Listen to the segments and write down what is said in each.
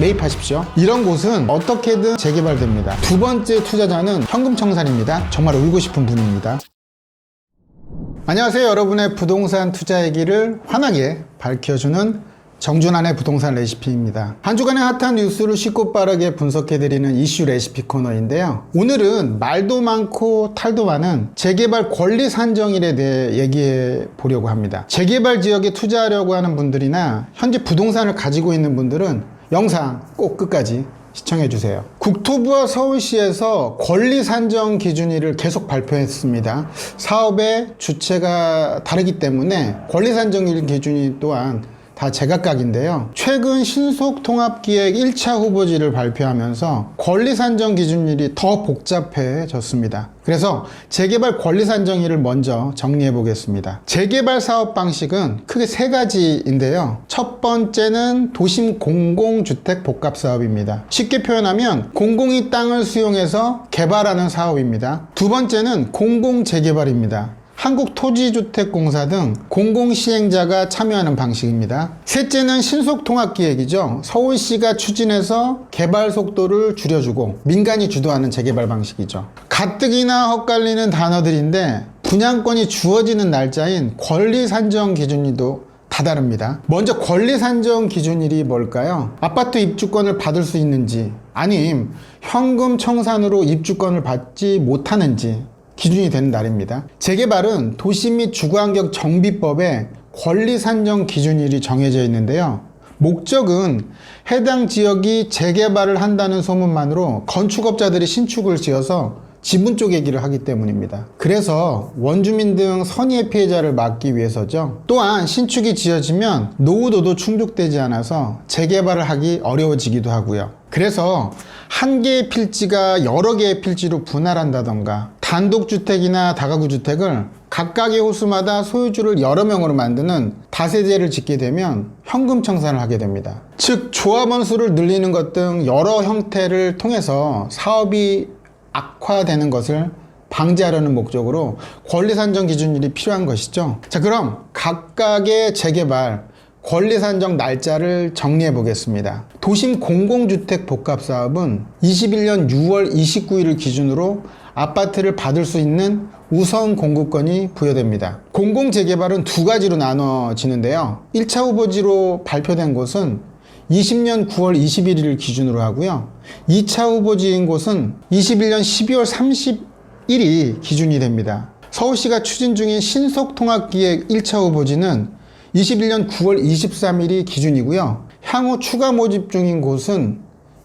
매입하십시오. 이런 곳은 어떻게든 재개발됩니다. 두 번째 투자자는 현금청산입니다. 정말 울고 싶은 분입니다. 안녕하세요. 여러분의 부동산 투자 얘기를 환하게 밝혀주는 정준환의 부동산 레시피입니다. 한 주간의 핫한 뉴스를 쉽고 빠르게 분석해드리는 이슈 레시피 코너인데요. 오늘은 말도 많고 탈도 많은 재개발 권리 산정일에 대해 얘기해 보려고 합니다. 재개발 지역에 투자하려고 하는 분들이나 현재 부동산을 가지고 있는 분들은 영상 꼭 끝까지 시청해주세요. 국토부와 서울시에서 권리 산정 기준일을 계속 발표했습니다. 사업의 주체가 다르기 때문에 권리 산정일 기준이 또한 다 제각각인데요. 최근 신속통합기획 1차 후보지를 발표하면서 권리산정 기준일이 더 복잡해졌습니다. 그래서 재개발 권리산정일을 먼저 정리해 보겠습니다. 재개발 사업 방식은 크게 세 가지인데요. 첫 번째는 도심 공공주택 복합사업입니다. 쉽게 표현하면 공공이 땅을 수용해서 개발하는 사업입니다. 두 번째는 공공재개발입니다. 한국토지주택공사 등 공공시행자가 참여하는 방식입니다. 셋째는 신속통합기획이죠. 서울시가 추진해서 개발 속도를 줄여주고 민간이 주도하는 재개발 방식이죠. 가뜩이나 헛갈리는 단어들인데 분양권이 주어지는 날짜인 권리산정 기준일도 다 다릅니다. 먼저 권리산정 기준일이 뭘까요? 아파트 입주권을 받을 수 있는지 아님 현금 청산으로 입주권을 받지 못하는지 기준이 되는 날입니다. 재개발은 도시 및 주거환경 정비법에 권리산정 기준일이 정해져 있는데요. 목적은 해당 지역이 재개발을 한다는 소문만으로 건축업자들이 신축을 지어서 지분 쪼개기를 하기 때문입니다. 그래서 원주민 등 선의의 피해자를 막기 위해서죠. 또한 신축이 지어지면 노후도도 충족되지 않아서 재개발을 하기 어려워지기도 하고요. 그래서 한 개의 필지가 여러 개의 필지로 분할한다던가 단독주택이나 다가구주택을 각각의 호수마다 소유주를 여러 명으로 만드는 다세대를 짓게 되면 현금 청산을 하게 됩니다. 즉 조합원 수를 늘리는 것 등 여러 형태를 통해서 사업이 악화되는 것을 방지하려는 목적으로 권리산정 기준일이 필요한 것이죠. 자, 그럼 각각의 재개발 권리산정 날짜를 정리해 보겠습니다. 도심 공공주택 복합사업은 21년 6월 29일을 기준으로 아파트를 받을 수 있는 우선 공급권이 부여됩니다. 공공재개발은 두 가지로 나눠지는데요. 1차 후보지로 발표된 곳은 20년 9월 21일을 기준으로 하고요. 2차 후보지인 곳은 21년 12월 31일이 기준이 됩니다. 서울시가 추진 중인 신속통합기획 1차 후보지는 21년 9월 23일이 기준이고요. 향후 추가 모집 중인 곳은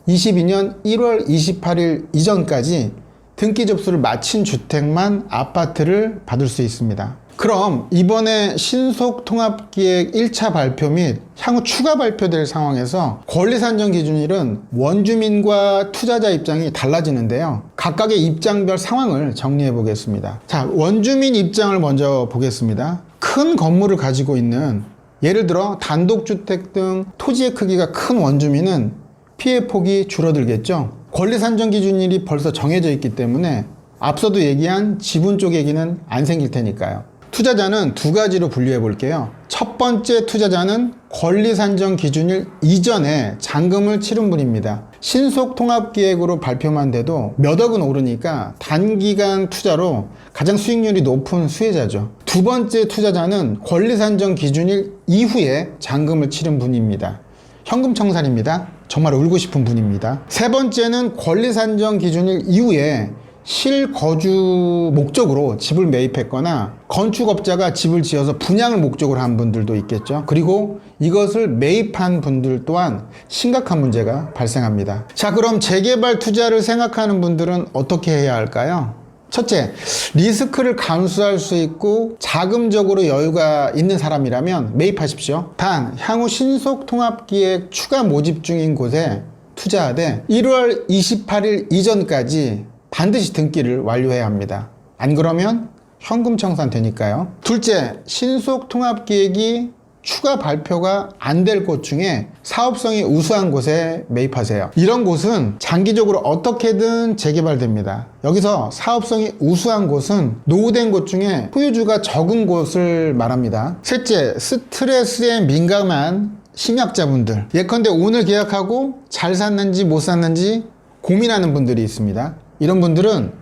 22년 1월 28일 이전까지 등기 접수를 마친 주택만 아파트를 받을 수 있습니다. 그럼 이번에 신속통합기획 1차 발표 및 향후 추가 발표될 상황에서 권리산정 기준일은 원주민과 투자자 입장이 달라지는데요. 각각의 입장별 상황을 정리해 보겠습니다. 자, 원주민 입장을 먼저 보겠습니다. 큰 건물을 가지고 있는 예를 들어 단독주택 등 토지의 크기가 큰 원주민은 피해 폭이 줄어들겠죠. 권리산정 기준일이 벌써 정해져 있기 때문에 앞서도 얘기한 지분 쪼개기는 안 생길 테니까요. 투자자는 두 가지로 분류해 볼게요. 첫 번째 투자자는 권리산정 기준일 이전에 잔금을 치른 분입니다. 신속통합기획으로 발표만 돼도 몇 억은 오르니까 단기간 투자로 가장 수익률이 높은 수혜자죠. 두 번째 투자자는 권리산정 기준일 이후에 잔금을 치른 분입니다. 현금 청산입니다. 정말 울고 싶은 분입니다. 세 번째는 권리산정 기준일 이후에 실거주 목적으로 집을 매입했거나 건축업자가 집을 지어서 분양을 목적으로 한 분들도 있겠죠. 그리고 이것을 매입한 분들 또한 심각한 문제가 발생합니다. 자, 그럼 재개발 투자를 생각하는 분들은 어떻게 해야 할까요? 첫째, 리스크를 감수할 수 있고 자금적으로 여유가 있는 사람이라면 매입하십시오. 단, 향후 신속통합기획 추가 모집 중인 곳에 투자하되 1월 28일 이전까지 반드시 등기를 완료해야 합니다. 안 그러면 현금 청산되니까요. 둘째, 신속통합기획이 추가 발표가 안 될 곳 중에 사업성이 우수한 곳에 매입하세요. 이런 곳은 장기적으로 어떻게든 재개발됩니다. 여기서 사업성이 우수한 곳은 노후된 곳 중에 소유주가 적은 곳을 말합니다. 셋째, 스트레스에 민감한 심약자분들, 예컨대 오늘 계약하고 잘 샀는지 못 샀는지 고민하는 분들이 있습니다. 이런 분들은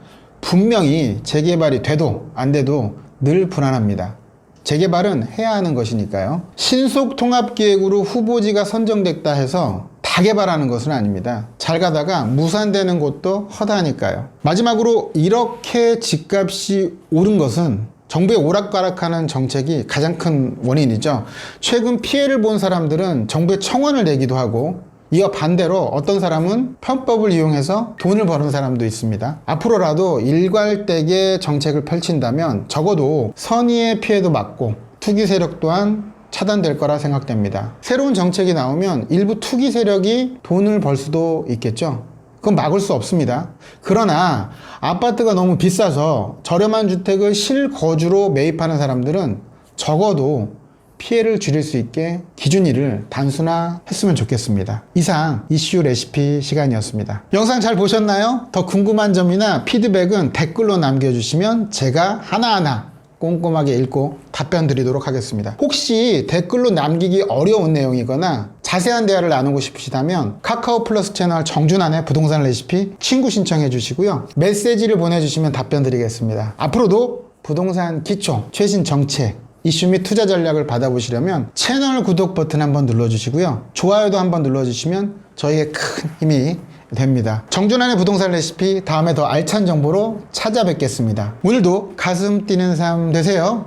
분명히 재개발이 돼도 안 돼도 늘 불안합니다. 재개발은 해야 하는 것이니까요. 신속 통합기획으로 후보지가 선정됐다 해서 다 개발하는 것은 아닙니다. 잘 가다가 무산되는 곳도 허다하니까요. 마지막으로 이렇게 집값이 오른 것은 정부의 오락가락하는 정책이 가장 큰 원인이죠. 최근 피해를 본 사람들은 정부에 청원을 내기도 하고, 이와 반대로 어떤 사람은 편법을 이용해서 돈을 버는 사람도 있습니다. 앞으로라도 일괄되게 정책을 펼친다면 적어도 선의의 피해도 막고 투기 세력 또한 차단될 거라 생각됩니다. 새로운 정책이 나오면 일부 투기 세력이 돈을 벌 수도 있겠죠. 그건 막을 수 없습니다. 그러나 아파트가 너무 비싸서 저렴한 주택을 실거주로 매입하는 사람들은 적어도 피해를 줄일 수 있게 기준일을 단순화했으면 좋겠습니다. 이상 이슈 레시피 시간이었습니다. 영상 잘 보셨나요? 더 궁금한 점이나 피드백은 댓글로 남겨주시면 제가 하나하나 꼼꼼하게 읽고 답변 드리도록 하겠습니다. 혹시 댓글로 남기기 어려운 내용이거나 자세한 대화를 나누고 싶으시다면 카카오 플러스 채널 정준환의 부동산 레시피 친구 신청해 주시고요. 메시지를 보내주시면 답변 드리겠습니다. 앞으로도 부동산 기초, 최신 정책, 이슈 및 투자 전략을 받아보시려면 채널 구독 버튼 한번 눌러주시고요. 좋아요도 한번 눌러주시면 저희의 큰 힘이 됩니다. 정준환의 부동산 레시피 다음에 더 알찬 정보로 찾아뵙겠습니다. 오늘도 가슴 뛰는 삶 되세요.